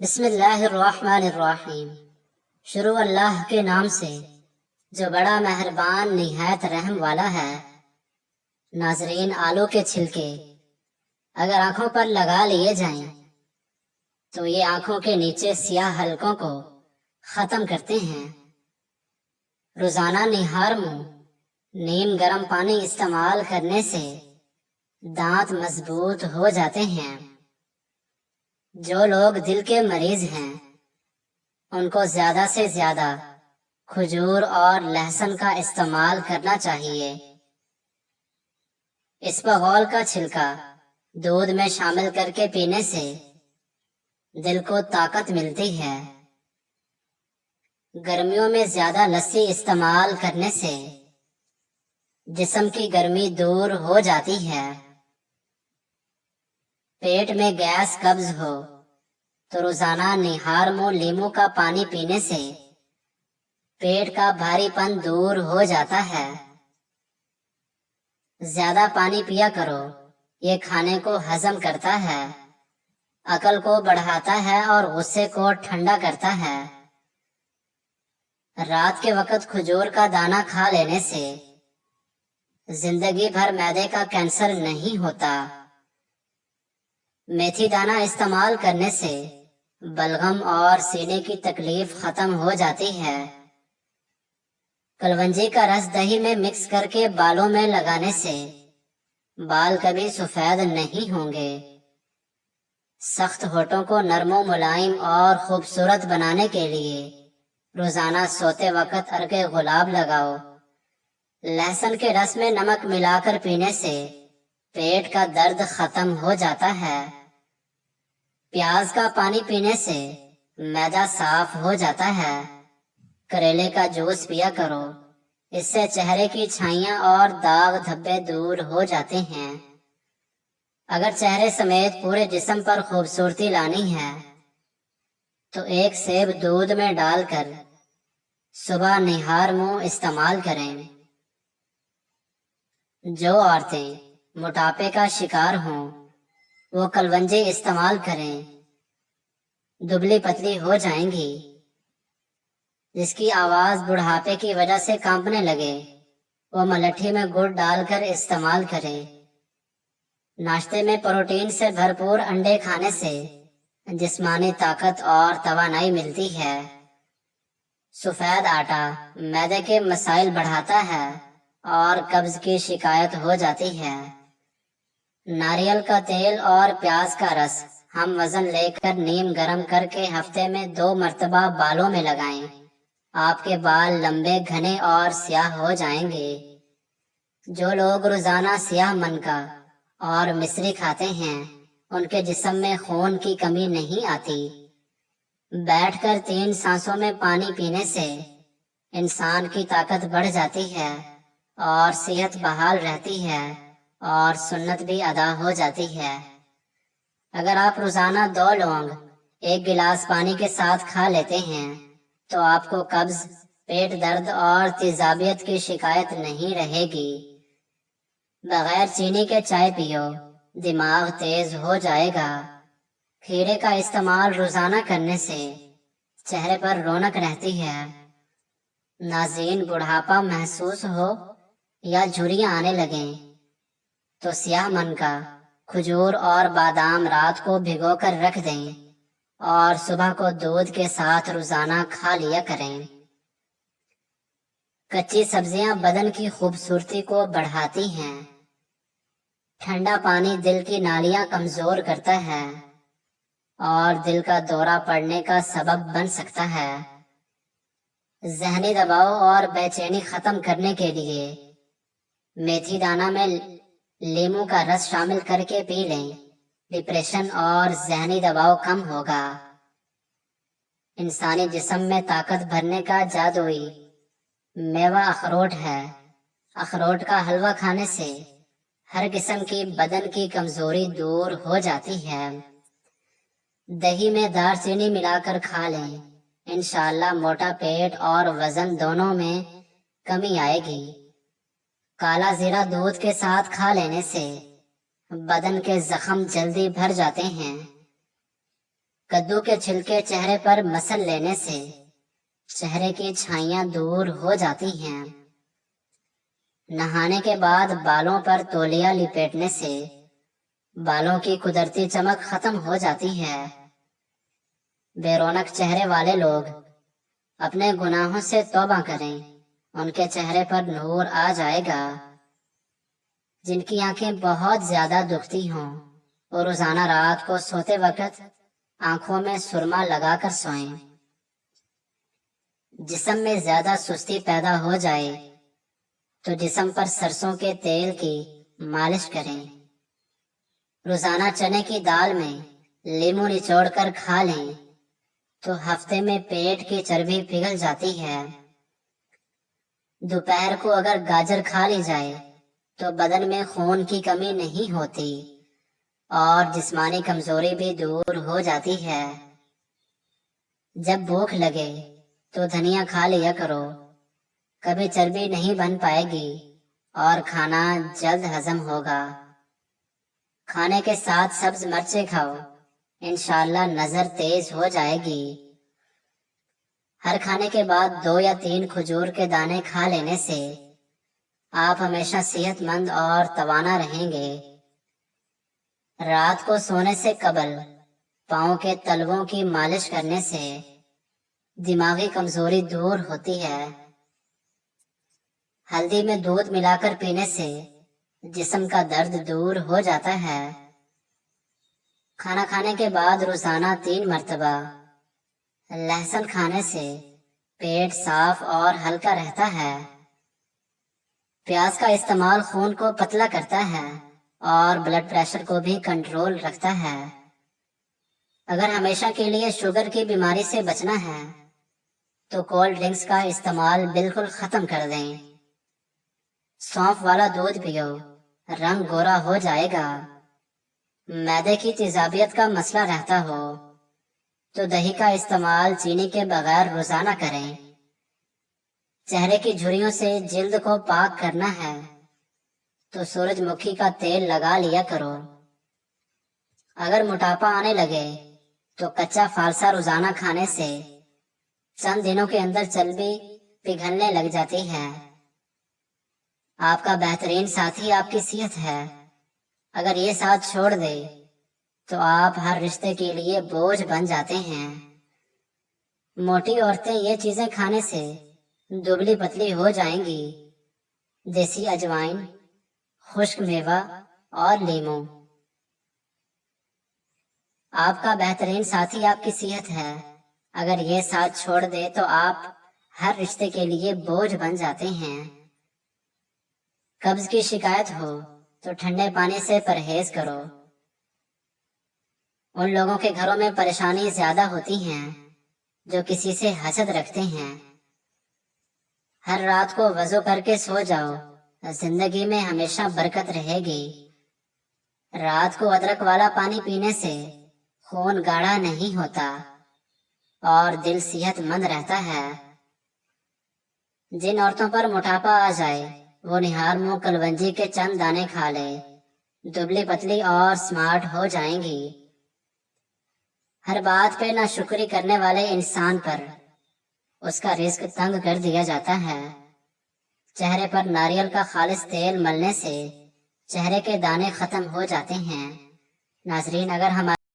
بسم اللہ الرحمن الرحیم۔ شروع اللہ کے نام سے جو بڑا مہربان نہایت رحم والا ہے۔ ناظرین، آلو کے چھلکے اگر آنکھوں پر لگا لیے جائیں تو یہ آنکھوں کے نیچے سیاہ حلقوں کو ختم کرتے ہیں۔ روزانہ نہار منہ نیم گرم پانی استعمال کرنے سے دانت مضبوط ہو جاتے ہیں۔ جو لوگ دل کے مریض ہیں ان کو زیادہ سے زیادہ کھجور اور لہسن کا استعمال کرنا چاہیے۔ اسپغول کا چھلکا دودھ میں شامل کر کے پینے سے دل کو طاقت ملتی ہے۔ گرمیوں میں زیادہ لسی استعمال کرنے سے جسم کی گرمی دور ہو جاتی ہے۔ پیٹ میں گیس قبض ہو تو روزانہ نہار منہ لیمو کا پانی پینے سے پیٹ کا بھاری پن دور ہو جاتا ہے۔ زیادہ پانی پیا کرو، یہ کھانے کو ہضم کرتا ہے، عقل کو بڑھاتا ہے اور غصے کو ٹھنڈا کرتا ہے۔ رات کے وقت کھجور کا دانہ کھا لینے سے زندگی بھر معدے کا کینسر نہیں ہوتا۔ میتھی دانہ استعمال کرنے سے بلغم اور سینے کی تکلیف ختم ہو جاتی ہے۔ کلونجی کا رس دہی میں مکس کر کے بالوں میں لگانے سے بال کبھی سفید نہیں ہوں گے۔ سخت ہونٹوں کو نرم و ملائم اور خوبصورت بنانے کے لیے روزانہ سوتے وقت عرق گلاب لگاؤ۔ لہسن کے رس میں نمک ملا کر پینے سے پیٹ کا درد ختم ہو جاتا ہے۔ پیاز کا پانی پینے سے معدہ صاف ہو جاتا ہے۔ کریلے کا جوس پیا کرو، اس سے چہرے کی چھائیاں اور داغ دھبے دور ہو جاتے ہیں۔ اگر چہرے سمیت پورے جسم پر خوبصورتی لانی ہے تو ایک سیب دودھ میں ڈال کر صبح نہار منہ استعمال کریں۔ جو عورتیں موٹاپے کا شکار ہوں وہ کلونجی استعمال کریں، دبلی پتلی ہو جائیں گی۔ جس کی آواز بڑھاپے کی وجہ سے کانپنے لگے وہ ملٹھی میں گڑ ڈال کر استعمال کریں۔ ناشتے میں پروٹین سے بھرپور انڈے کھانے سے جسمانی طاقت اور توانائی ملتی ہے۔ سفید آٹا معدے کے مسائل بڑھاتا ہے اور قبض کی شکایت ہو جاتی ہے۔ ناریل کا تیل اور پیاز کا رس ہم وزن لے کر نیم گرم کر کے ہفتے میں 2 مرتبہ بالوں میں لگائیں۔ آپ کے بال لمبے، گھنے اور سیاہ ہو جائیں گے۔ جو لوگ روزانہ سیاہ منکا اور مصری کھاتے ہیں ان کے جسم میں خون کی کمی نہیں آتی۔ بیٹھ کر 3 سانسوں میں پانی پینے سے انسان کی طاقت بڑھ جاتی ہے اور صحت بحال رہتی ہے اور سنت بھی ادا ہو جاتی ہے۔ اگر آپ روزانہ 2 لونگ 1 گلاس پانی کے ساتھ کھا لیتے ہیں تو آپ کو قبض، پیٹ درد اور تیزابیت کی شکایت نہیں رہے گی۔ بغیر چینی کے چائے پیو، دماغ تیز ہو جائے گا۔ کھیرے کا استعمال روزانہ کرنے سے چہرے پر رونق رہتی ہے۔ ناظرین، بڑھاپا محسوس ہو یا جھریاں آنے لگیں تو سیاہ منکا، کھجور اور بادام رات کو بھگو کر رکھ دیں اور صبح کو دودھ کے ساتھ روزانہ کھا لیا کریں۔ کچی سبزیاں بدن کی خوبصورتی کو بڑھاتی ہیں۔ ٹھنڈا پانی دل کی نالیاں کمزور کرتا ہے اور دل کا دورہ پڑنے کا سبب بن سکتا ہے۔ ذہنی دباؤ اور بے چینی ختم کرنے کے لیے میتھی دانہ میں لیمو کا رس شامل کر کے پی لیں۔ ڈپریشن اور ذہنی دباؤ کم ہوگا۔ انسانی جسم میں طاقت بھرنے کا جادوئی میوہ اخروٹ ہے۔ اخروٹ کا حلوہ کھانے سے ہر قسم کی بدن کی کمزوری دور ہو جاتی ہے۔ دہی میں دار چینی ملا کر کھا لیں، انشاءاللہ موٹا پیٹ اور وزن دونوں میں کمی آئے گی۔ کالا زیرہ دودھ کے ساتھ کھا لینے سے بدن کے زخم جلدی بھر جاتے ہیں۔ کدو کے چھلکے چہرے پر مسل لینے سے چہرے کی چھائیاں دور ہو جاتی ہیں۔ نہانے کے بعد بالوں پر تولیہ لپیٹنے سے بالوں کی قدرتی چمک ختم ہو جاتی ہے۔ بے رونق چہرے والے لوگ اپنے گناہوں سے توبہ کریں، ان کے چہرے پر نور آ جائے گا۔ جن کی آنکھیں بہت زیادہ دکھتی ہوں وہ روزانہ رات کو سوتے وقت آنکھوں میں سرما لگا کر سوئیں۔ جسم میں زیادہ سستی پیدا ہو جائے تو جسم پر سرسوں کے تیل کی مالش کریں۔ روزانہ چنے کی دال میں لیموں نچوڑ کر کھا لیں تو ہفتے میں پیٹ کی چربی پگھل جاتی ہے۔ دوپہر کو اگر گاجر کھا لی جائے تو بدن میں خون کی کمی نہیں ہوتی اور جسمانی کمزوری بھی دور ہو جاتی ہے۔ جب بھوک لگے تو دھنیا کھا لیا کرو، کبھی چربی نہیں بن پائے گی اور کھانا جلد ہضم ہوگا۔ کھانے کے ساتھ سبز مرچیں کھاؤ، انشاءاللہ نظر تیز ہو جائے گی۔ ہر کھانے کے بعد 2 یا 3 کھجور کے دانے کھا لینے سے آپ ہمیشہ صحت مند اور توانا رہیں گے۔ رات کو سونے سے قبل پاؤں کے تلووں کی مالش کرنے سے دماغی کمزوری دور ہوتی ہے۔ ہلدی میں دودھ ملا کر پینے سے جسم کا درد دور ہو جاتا ہے۔ کھانا کھانے کے بعد روزانہ 3 مرتبہ لہسن کھانے سے پیٹ صاف اور ہلکا رہتا ہے۔ پیاز کا استعمال خون کو پتلا کرتا ہے اور بلڈ پریشر کو بھی کنٹرول رکھتا ہے۔ اگر ہمیشہ کے لیے شوگر کی بیماری سے بچنا ہے تو کولڈ ڈرنکس کا استعمال بالکل ختم کر دیں۔ سونف والا دودھ پیو، رنگ گورا ہو جائے گا۔ معدے کی تیزابیت کا مسئلہ رہتا ہو تو دہی کا استعمال چینی کے بغیر روزانہ کریں۔ چہرے کی جھریوں سے جلد کو پاک کرنا ہے تو سورج مکھی کا تیل لگا لیا کرو۔ اگر موٹاپا آنے لگے تو کچا فالسا روزانہ کھانے سے چند دنوں کے اندر چربی پگھلنے لگ جاتی ہے۔ آپ کا بہترین ساتھی آپ کی صحت ہے۔ اگر یہ ساتھ چھوڑ دے تو آپ ہر رشتے کے لیے بوجھ بن جاتے ہیں۔ موٹی عورتیں یہ چیزیں کھانے سے دبلی پتلی ہو جائیں گی: دیسی اجوائن، خشک میوہ اور لیموں۔ آپ کا بہترین ساتھی آپ کی صحت ہے۔ اگر یہ ساتھ چھوڑ دے تو آپ ہر رشتے کے لیے بوجھ بن جاتے ہیں۔ قبض کی شکایت ہو تو ٹھنڈے پانی سے پرہیز کرو۔ ان لوگوں کے گھروں میں پریشانی زیادہ ہوتی ہیں جو کسی سے حسد رکھتے ہیں۔ ہر رات کو وضو کر کے سو جاؤ، زندگی میں ہمیشہ برکت رہے گی۔ رات کو ادرک والا پانی پینے سے خون گاڑھا نہیں ہوتا اور دل صحت مند رہتا ہے۔ جن عورتوں پر موٹاپا آ جائے وہ نہار منہ کلونجی کے چند دانے کھا لے، دبلی پتلی اور سمارٹ ہو جائیں گی۔ ہر بات پہ ناشکری کرنے والے انسان پر اس کا رزق تنگ کر دیا جاتا ہے۔ چہرے پر ناریل کا خالص تیل ملنے سے چہرے کے دانے ختم ہو جاتے ہیں۔ ناظرین، اگر ہمارے